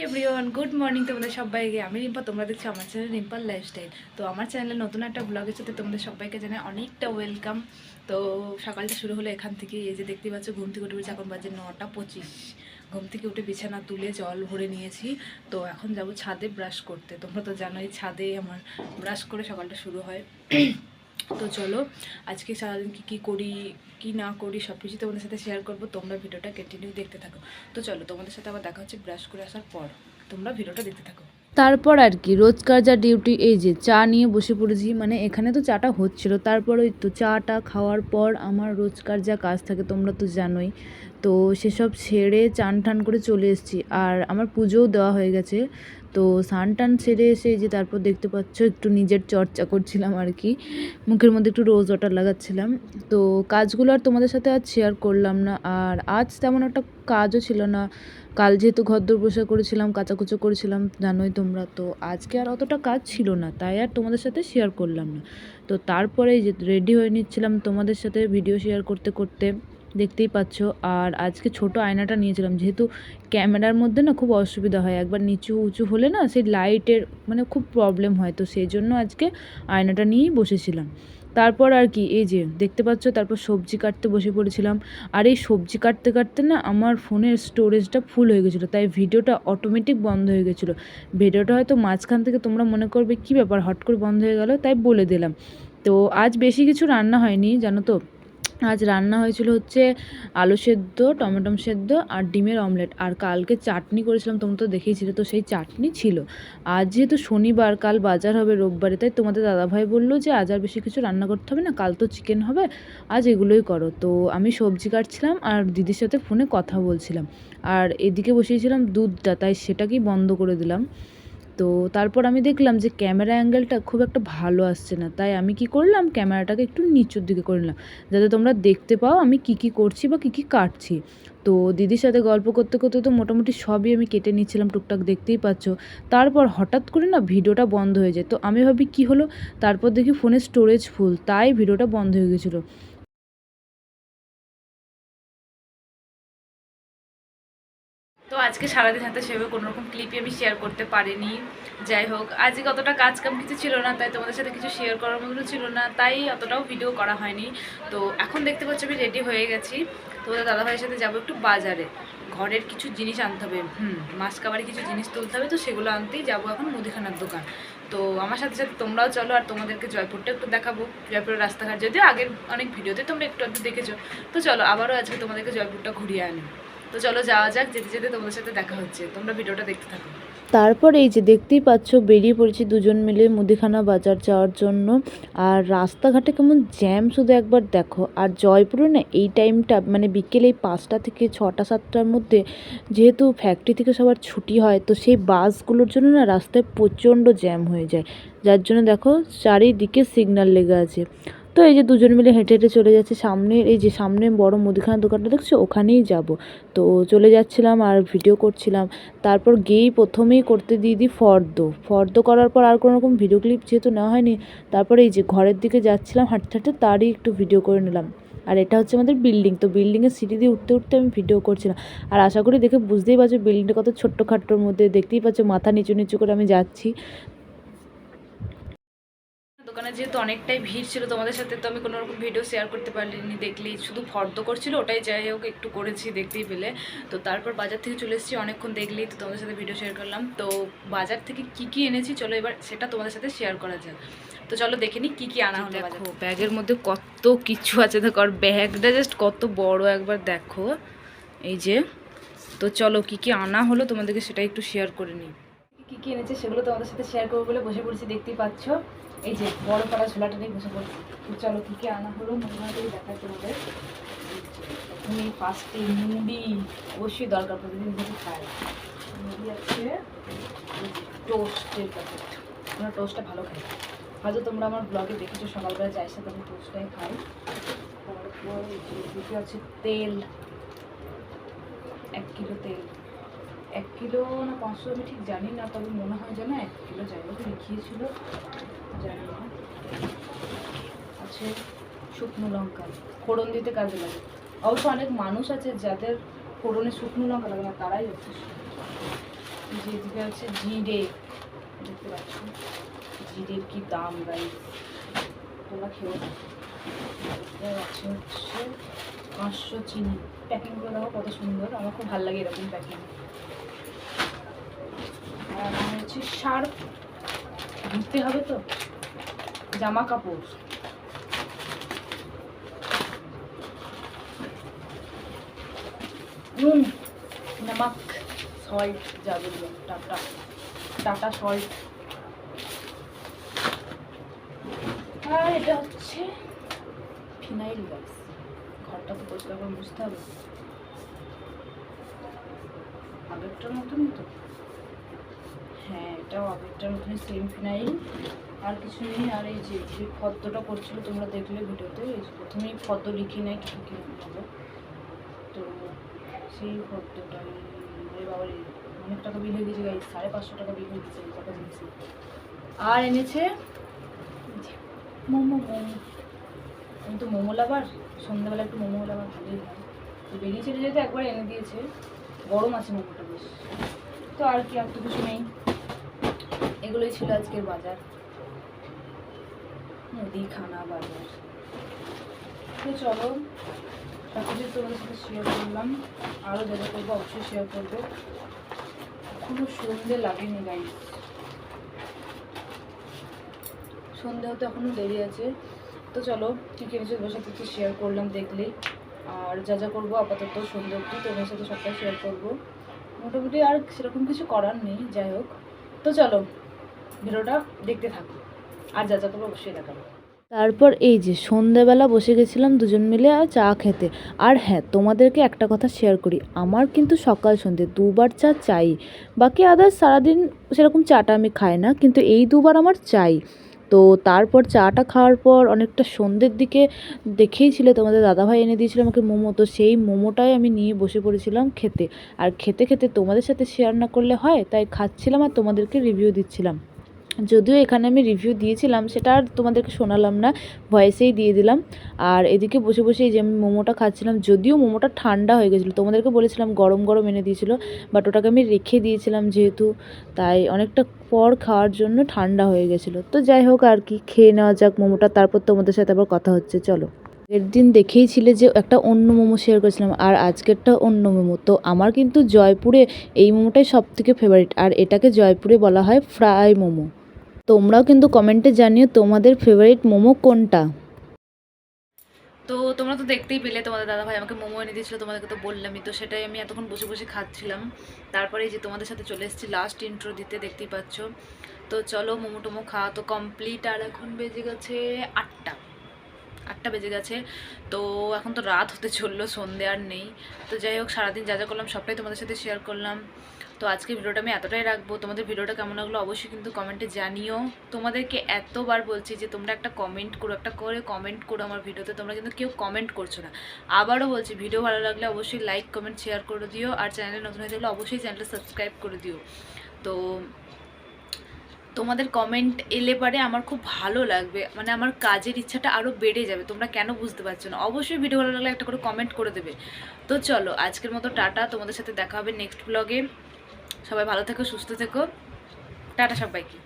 Everyone, good morning তোমাদের সবাইকে। আমি রিম্পা, তোমরা দেখছো আমার চ্যানেল রিম্পার লাইফস্টাইল। তো আমার চ্যানেলে নতুন একটা ব্লগের সাথে তোমাদের সবাইকে জানাই অনেকটা ওয়েলকাম। তো সকালটা শুরু হলো এখান থেকে। এই যে দেখতে পাচ্ছ, ঘুম থেকে উঠে পড়েছি, এখন বাজে 9:25। ঘুম থেকে উঠে বিছানা তুলে জল ভরে নিয়েছি। তো এখন যাব ছাদে ব্রাশ করতে। তোমরা তো জানোই ছাদে আমার ব্রাশ করে সকালটা শুরু হয়। তো চলো আজকে সারাদিন কী করি কি না করি সব কিছু তোমাদের সাথে শেয়ার করবো। তোমরা ভিডিওটা কন্টিনিউ দেখতে থাকো। তো চলো তোমাদের সাথে আবার দেখা হচ্ছে ব্রাশ করে আসার পর। তোমরা ভিডিওটা দেখতে থাকো। তারপর আর কি রোজকার যা ডিউটি, এই যে চা নিয়ে বসে পড়েছি। মানে এখানে তো চাটা হচ্ছিল, তারপর ওই তো চাটা খাওয়ার পর আমার রোজকার যা কাজ থাকে তোমরা তো জানোই। তো সেসব ছেড়ে চান টান করে চলে এসেছি, আর আমার পুজোও দেওয়া হয়ে গেছে। তো স্নান টান সেরে এসে যে তারপর দেখতে পাচ্ছ একটু নিজের চর্চা করছিলাম আর কি, মুখের মধ্যে একটু রোজ ওয়াটার লাগাচ্ছিলাম। তো কাজগুলো আর তোমাদের সাথে আজ শেয়ার করলাম না, আর আজ তেমন একটা কাজও ছিল না। কাল যেহেতু ঘরদোর পরিষ্কার করেছিলাম, কাচাকুচো করেছিলাম জানোই তোমরা, তো আজকে আর অতটা কাজ ছিল না, তাই আর তোমাদের সাথে শেয়ার করলাম না। তো তারপরে যে রেডি হয়ে নিচ্ছিলাম তোমাদের সাথে ভিডিও শেয়ার করতে করতে, দেখতেই পাচ্ছ। আর আজকে ছোট আয়নাটা নিয়েছিলাম, যেহেতু ক্যামেরার মধ্যে না খুব অসুবিধা হয়, একবার নিচু উঁচু হলে না সেই লাইটের মানে খুব প্রবলেম হয়, তো সেই জন্য আজকে আয়নাটা নিয়েই বসেছিলাম। তারপর আর কি এই যে দেখতে পাচ্ছ, তারপর সবজি কাটতে বসে পড়েছিলাম। আর এই সবজি কাটতে কাটতে না আমার ফোনের স্টোরেজটা ফুল হয়ে গেছিলো, তাই ভিডিওটা অটোমেটিক বন্ধ হয়ে গেছিলো। ভিডিওটা হয়তো মাঝখান থেকে তোমরা মনে করবে কী ব্যাপার হট করে বন্ধ হয়ে গেল, তাই বলে দিলাম। তো আজ বেশি কিছু রান্না হয়নি জানো তো। আজ রান্না হয়েছিল হচ্ছে আলু সেদ্ধ, টমেটো সেদ্ধ আর ডিমের অমলেট। আর কালকে চাটনি করেছিলাম, তোমরা তো দেখেইছিলে, তো সেই চাটনি ছিল। আজ যেহেতু শনিবার, কাল বাজার হবে রোববারে, তাই তোমাদের দাদাভাই বললো যে আজ আর বেশি কিছু রান্না করতে হবে না, কাল তো চিকেন হবে, আজ এগুলোই করো। তো আমি সবজি কাটছিলাম আর দিদির সাথে ফোনে কথা বলছিলাম, আর এদিকে বসিয়েছিলাম দুধটা, তাই সেটাকেই বন্ধ করে দিলাম। তো তারপর আমি দেখলাম যে ক্যামেরা অ্যাঙ্গেলটা খুব একটা ভালো আসছে না, তাই আমি কি করলাম, ক্যামেরাটাকে একটু নিচুর দিকে করে নিলাম, যাতে তোমরা দেখতে পাও আমি কি করছি বা কি কাটছি। তো দিদির সাথে গল্প করতে করতে তো মোটামুটি সবই আমি কেটে নিচ্ছিলাম টুকটাক, দেখতেই পাচ্ছ। তারপর হঠাৎ করে না ভিডিওটা বন্ধ হয়ে যায়, তো আমি ভাবি কি হলো, তারপর দেখি ফোনের স্টোরেজ ফুল, তাই ভিডিওটা বন্ধ হয়ে গেছিলো। তো আজকে সারাদিন হাতে সেভাবে কোনো রকম ক্লিপই আমি শেয়ার করতে পারিনি। যাই হোক, আজকে অতটা কাজ কাম কিছু ছিল না, তাই তোমাদের সাথে কিছু শেয়ার করার মতো ছিল না, তাই অতটাও ভিডিও করা হয়নি। তো এখন দেখতে পাচ্ছি আমি রেডি হয়ে গেছি। তোমাদের দাদাভাইয়ের সাথে যাবো একটু বাজারে, ঘরের কিছু জিনিস আনতে হবে। মাস কাবারি কিছু জিনিস তুলতে হবে, তো সেগুলো আনতেই যাবো এখন মুদিখানার দোকান। তো আমার সাথে সাথে তোমরাও চলো, আর তোমাদেরকে জয়পুরটা একটু দেখাবো। জয়পুরের রাস্তাঘাট যদিও আগের অনেক ভিডিওতে তোমরা একটু একটু দেখেছো, তো চলো আবারও আজকে তোমাদেরকে জয়পুরটা ঘুরিয়ে আনি। তো চলো যাওয়া যাক, যেতে যেতে তোমাদের সাথে দেখা হচ্ছে, তোমরা ভিডিওটা দেখতে থাকো। তারপর এই যে দেখতেই পাচ্ছ বেরিয়ে পড়েছি দুজন মিলে মুদিখানা বাজার যাওয়ার জন্য। আর রাস্তাঘাটে কেমন জ্যাম শুধু একবার দেখো। আর জয়পুরে না এই টাইমটা মানে বিকেল এই 5টা থেকে 6টা 7টার মধ্যে, যেহেতু ফ্যাক্টরি থেকে সবার ছুটি হয়, তো সেই বাসগুলোর জন্য না রাস্তায় প্রচণ্ড জ্যাম হয়ে যায়, যার জন্য দেখো চারিদিকে সিগন্যাল লেগে আছে। তো এই যে দুজন মিলে হেঁটে হেঁটে চলে যাচ্ছে সামনের, এই যে সামনে বড় মুদিখানার দোকানটা দেখছো, ওখানেই যাব। তো চলে যাচ্ছিলাম আর ভিডিও করছিলাম। তারপর গিয়েই প্রথমেই করতে দিয়ে দিই ফর্দ করার পর আর কোনো রকম ভিডিও ক্লিপ যেহেতু নেওয়া হয়নি, তারপরে এই যে ঘরের দিকে যাচ্ছিলাম হাঁটতে হাঁটতে, তারই একটু ভিডিও করে নিলাম। আর এটা হচ্ছে আমাদের বিল্ডিং, তো বিল্ডিংয়ের সিঁড়ি দিয়ে উঠতে উঠতে আমি ভিডিও করছিলাম। আর আশা করি দেখে বুঝতেই পারছো বিল্ডিংটা কত ছোট্টখাট্টোর মধ্যে, দেখতেই পাচ্ছ মাথা নিচু নিচু করে আমি যাচ্ছি। দোকানে যেহেতু অনেকটাই ভিড় ছিল, তোমাদের সাথে তো আমি কোনো রকম ভিডিও শেয়ার করতে পারিনি, দেখলেই শুধু ফর্দ করছিল, ওটাই যাই হোক একটু করেছি দেখতেই পেলে। তো তারপর বাজার থেকে চলে এসেছি, অনেকক্ষণ দেখলেই তো তোমাদের সাথে ভিডিও শেয়ার করলাম। তো বাজার থেকে কি এনেছি চলো এবার সেটা তোমাদের সাথে শেয়ার করা যাক। তো চলো দেখে নিই কী আনা হলো। দেখো ব্যাগের মধ্যে কত কিছু আছে, দেখো আর ব্যাগটা জাস্ট কত বড় একবার দেখো, এই যে। তো চলো কি আনা হলো তোমাদেরকে সেটা একটু শেয়ার করে নিই। কি এনেছে সেগুলো তোমাদের সাথে শেয়ার করবো বলে বসে পড়েছি, দেখতেই পাচ্ছ। এই যে বড় পাড়া ঝোলাটা নিয়ে বসে পড়ছি। তো চলো কি আনা হলো মোটামুটি দেখাচ্ছি তোমাদের। তুমি ফার্স্টে মুড়ি অবশ্যই দরকার, প্রতিদিন যদি খাই। মুড়ি আছে, টোস্টের প্যাকেট, আমরা টোস্টটা ভালো খাই, হয়তো তোমরা আমার ব্লগে দেখেছো সকালবেলা চায়ের সাথে আমি টোস্টটাই খাই। তারপর দুটো আছে তেল, 1 কিলো তেল, 1 কিলো না 500 আমি ঠিক জানি না, তবে মনে হয় যেন 1 কিলো, যাই হোক লিখিয়েছিল জানি না। আছে শুকনো লঙ্কা, ফোড়ন দিতে কাজে লাগে। অবশ্য অনেক মানুষ আছে যাদের ফোড়নে শুকনো লঙ্কা লাগে না, তারাই হচ্ছে। যেদিকে আছে জিরে, দেখতে পাচ্ছ জিরের কি দাম গাইস, তোমরা খেয়ে আছে হচ্ছে 500 চিনি। প্যাকিংগুলো দেখো কত সুন্দর, আমার খুব ভালো লাগে এরকম প্যাকিং। আর আমার হচ্ছে শার্প, ধুতে হবে তো জামা কাপড়। নুন, নমক, সল্ট, যা বলবো টাটা টাটা সল্ট। আর এটা হচ্ছে ফিনাইল গাছ, ঘরটা তো পরিষ্কার করে মুছতে হবে। আগেরটার মতনই তো, হ্যাঁ এটাও আগেরটার মতনই, সেম ফিনাইল, আর কিছু নেই। আর এই যে ফর্দটা করছিল তোমরা দেখলে ভিডিওতে, এই যে প্রথমেই ফর্দ লিখে নেয় কী কী নেবো, তো সেই ফর্দটাই বাবার অনেক টাকা বিল হয়ে গেছে গাই, 550 টাকা বিল হয়ে গেছে এই টাকা জিনিসে। আর এনেছে মোমো, আমি তো মোমো লাভার, সন্ধ্যাবেলা একটু মোমো হলে আমার ভালোই হয়। তো বেরিয়েছিল যেহেতু একবার এনে দিয়েছে, গরম আছে মোমোটা বেশ। তো আর কি, আর তো কিছু নেই, এগুলোই ছিল আজকের বাজার, মুদিখানা বাজার। তো চলো সব কিছু তোমাদের সাথে শেয়ার করলাম, আরও যা যা করবো অবশ্যই শেয়ার করবো। এখনো সন্ধে লাগেনি গাইস, সন্ধে হতে এখনও দেরি আছে। তো চলো ঠিক আছে, তোমার সাথে একটু শেয়ার করলাম দেখলেই। আর যা যা করবো আপাতত সন্ধে অবধি তোমার সাথে সবটাই শেয়ার করবো, মোটামুটি আর সেরকম কিছু করার নেই। যাই হোক, তো চলো ভিডিওটা দেখতে থাকো, আর যা যা করবো অবশ্যই দেখাবো। তারপর এই যে সন্ধ্যাবেলা বসে গেছিলাম দুজন মিলে আর চা খেতে। আর হ্যাঁ, তোমাদেরকে একটা কথা শেয়ার করি, আমার কিন্তু সকাল সন্ধ্যে দুবার চা চাই। বাকি আদার্স সারাদিন সেরকম চাটা আমি খাই না, কিন্তু এই দুবার আমার চাই। তো তারপর চাটা খাওয়ার পর অনেকটা সন্ধ্যের দিকে দেখেইছিলে তোমাদের দাদাভাই এনে দিয়েছিল আমাকে মোমো, তো সেই মোমোটাই আমি নিয়ে বসে পড়েছিলাম খেতে। আর খেতে খেতে তোমাদের সাথে শেয়ার না করলে হয়, তাই খাচ্ছিলাম আর তোমাদেরকে রিভিউ দিচ্ছিলাম। যদিও এখানে আমি রিভিউ দিয়েছিলাম, সেটা আর তোমাদেরকে শোনালাম না, ভয়েসেই দিয়ে দিলাম। আর এদিকে বসে বসে এই যে আমি মোমোটা খাচ্ছিলাম, যদিও মোমোটা ঠান্ডা হয়ে গেছিলো, তোমাদেরকে বলেছিলাম গরম গরম এনে দিয়েছিলো, বাট ওটাকে আমি রেখে দিয়েছিলাম যেহেতু, তাই অনেকটা পর খাওয়ার জন্য ঠান্ডা হয়ে গেছিলো। তো যাই হোক আর কি, খেয়ে নেওয়া যাক মোমোটা, তারপর তোমাদের সাথে আবার কথা হচ্ছে। চলো, এর দিন দেখেইছিলে যে একটা অন্য মোমো শেয়ার করেছিলাম, আর আজকেরটা অন্য মোমো। তো আমার কিন্তু জয়পুরে এই মোমোটাই সবথেকে ফেভারিট, আর এটাকে জয়পুরে বলা হয় ফ্রাই মোমো। তোমরাও কিন্তু কমেন্টে জানিও তোমাদের ফেভারিট মোমো কোনটা। তো তোমরা তো দেখতেই পেলে, তোমাদের দাদাভাই আমাকে মোমো এনে দিয়েছিলো, তোমাদেরকে তো বললামই, তো সেটাই আমি এতক্ষণ বসে বসে খাচ্ছিলাম। তারপরে এই যে তোমাদের সাথে চলে এসেছি লাস্ট ইন্ট্রো দিতে, দেখতেই পাচ্ছ। তো চলো মোমো টোমো খাওয়া তো কমপ্লিট, আর এখন বেজে গেছে 8টা বেজে গেছে। তো এখন তো রাত হতে চললো, সন্ধে আর নেই। তো যাই হোক, সারাদিন যা যা করলাম সবটাই তোমাদের সাথে শেয়ার করলাম। তো আজকে ভিডিওটা আমি এতটাই রাখবো, তোমাদের ভিডিওটা কেমন লাগলো অবশ্যই কিন্তু কমেন্টে জানিও। তোমাদেরকে এতবার বলছি যে তোমরা একটা কমেন্ট করো, একটা করে কমেন্ট করো আমার ভিডিওতে, তোমরা কিন্তু কেউ কমেন্ট করছো না। আবারও বলছি, ভিডিও ভালো লাগলে অবশ্যই লাইক কমেন্ট শেয়ার করে দিও, আর চ্যানেলে নতুন হয়ে থাকলে অবশ্যই চ্যানেলটা সাবস্ক্রাইব করে দিও। তো তোমাদের কমেন্ট এলে পারে আমার খুব ভালো লাগবে, মানে আমার কাজের ইচ্ছাটা আরও বেড়ে যাবে। তোমরা কেন বুঝতে পারছো না, অবশ্যই ভিডিও ভালো লাগলে একটা করে কমেন্ট করে দেবে। তো চলো আজকের মতো টাটা, তোমাদের সাথে দেখা হবে নেক্সট ব্লগে। সবাই ভালো থেকো, সুস্থ থেকো, টাটা সবাইকে।